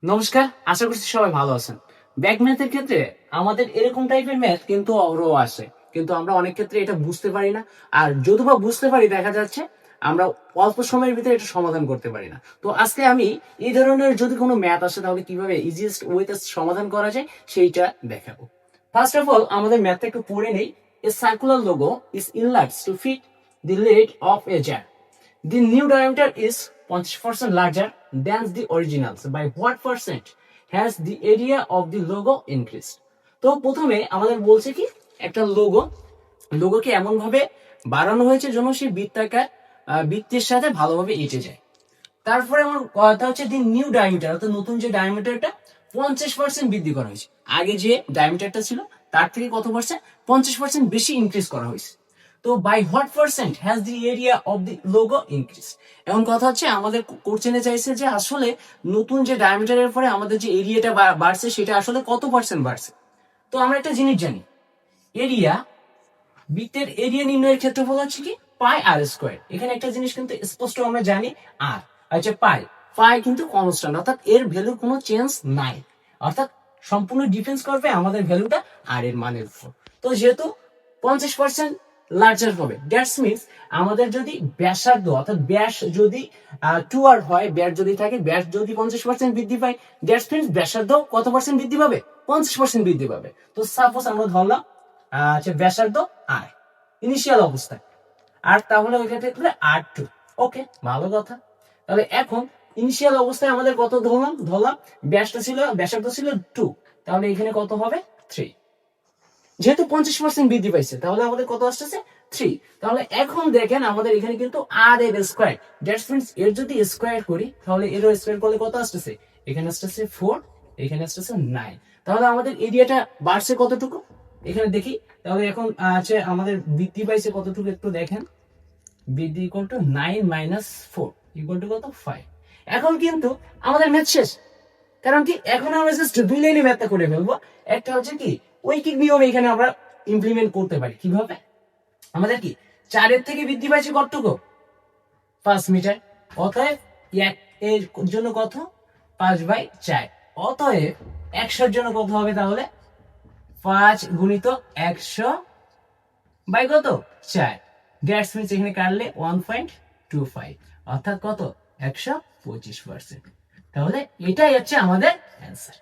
নমস্কার, আশা করছি সবাই ভালো আছেন। ব্যাক ম্যাথের ক্ষেত্রে আমাদের এরকম টাইপের ম্যাথ কিন্তু অহরহ আসে, কিন্তু আমরা অনেক ক্ষেত্রে এটা বুঝতে পারি না। আর যদি বা বুঝতে পারি, দেখা যাচ্ছে আমরা অল্প সময়ের ভিতরে এটা সমাধান করতে পারি না। তো আজকে আমি এই ধরনের যদি কোনো ম্যাথ আসে তাহলে কিভাবে ইজিয়েস্ট ওয়েতে সমাধান করা যায় সেইটা দেখাবো। ফার্স্ট অফ অল আমাদের ম্যাথটা একটু পড়ে নেই। A circular logo is enlarge to fit the lid of a jar. The new diameter is 50% larger than the original. So by what percent has the area of the logo increased? তো প্রথমে আমাদের বলছে কি একটা লোগোকে এমন ভাবে বাড়ানো হয়েছে যেন সেই বৃত্তাকার বৃত্তের সাথে ভালোভাবে এঁটে যায়। তারপরে আমার কথা হচ্ছে দি নিউ ডায়ামিটার, অর্থাৎ নতুন যে ডায়ামিটারটা 50% বৃদ্ধি করা হয়েছে। আগে যে ডায়ামিটারটা ছিল তার থেকে কত পার্সেন্ট? 50% বেশি ইনক্রিজ করা হয়েছে। তো by what percent has the area of the logo increase. এখন কথা হচ্ছে আমাদের কোশ্চেনে চাইছে যে আসলে নতুন যে ডায়ামিটারের পরে আমাদের যে এরিয়াটা বাড়ছে সেটা আসলে কত পার্সেন্ট বাড়ছে। তো আমরা একটা জিনিস জানি, এরিয়া, বৃত্তের এরিয়া নির্ণয়ের ক্ষেত্রফল হচ্ছে কি পাই আর স্কোয়ার। এখানে একটা জিনিস কিন্তু স্পষ্ট আমরা জানি, আর আচ্ছা পাই পাই কিন্তু কনস্ট্যান্ট, অর্থাৎ এর ভ্যালুর কোনো চেঞ্জ নাই, অর্থাৎ সম্পূর্ণ ডিফেন্স করবে আমাদের ভ্যালুটা আর এর মানের উপর। তো যেহেতু 50% লার্জার হবে, দ্যাটস মিনস আমাদের যদি ব্যাসার্ধ অর্থাৎ ব্যাস যদি 2r হয়, ব্যাস যদি থাকে, ব্যাস যদি 50% বৃদ্ধি পায়, দ্যাটস মিনস ব্যাসার্ধ কত পার্সেন্ট বৃদ্ধি পাবে? 50% বৃদ্ধি পাবে। তো সাপোজ আমরা ধরলাম আচ্ছা ব্যাসার্ধ আর ইনিশিয়াল অবস্থায় আর, তাহলে ওই ক্ষেত্রে R2। ওকে, ভালো কথা। তাহলে এখন ইনিশিয়াল অবস্থায় আমাদের কত ধরলাম ব্যাসার্ধ ছিল 2, তাহলে এখানে কত হবে? 3। যেহেতু 50% বৃদ্ধি পাইছে তাহলে আমাদের কত আসতেছে? 3। তাহলে এখন দেখেন আমাদের এখানে কিন্তু আর এর স্কয়ার, দ্যাটস মিন্স এর যদি স্কয়ার করি তাহলে এর স্কয়ার করলে কত আসতেছে? এখানে আসতেছে 4, এখানে আসতেছে 9। তাহলে আমাদের এরিয়াটা বাড়ছে কতটুকু এখানে দেখি। তাহলে এখন আছে আমাদের বৃদ্ধি পাইছে কতটুকু একটু দেখেন। বৃদ্ধি equal to 9 minus 4 equal to কত? 5। এখন কিন্তু আমাদের ম্যাথ শেষ, কারণ কি এখন আমরা জাস্ট দুই লাইনে ম্যাথটা করে ফেলবো। একটা হচ্ছে কি ঐকিক নিয়ম এখানে আমরা ইমপ্লিমেন্ট করতে পারি। কিভাবে? আমাদের কি 4 এর থেকে বৃদ্ধি পাইছে কতটুকু? 5 মিটার। অতএব 1 এর জন্য কত? 5/4। অতএব 100 এর জন্য কত হবে তাহলে? 5 গুণিত 100 বাই কত? 4। দ্যাটস মিনস এখানে কাটলে 1.25, অর্থাৎ কত? 125%। তাহলে এটাই হচ্ছে আমাদের অ্যান্সার।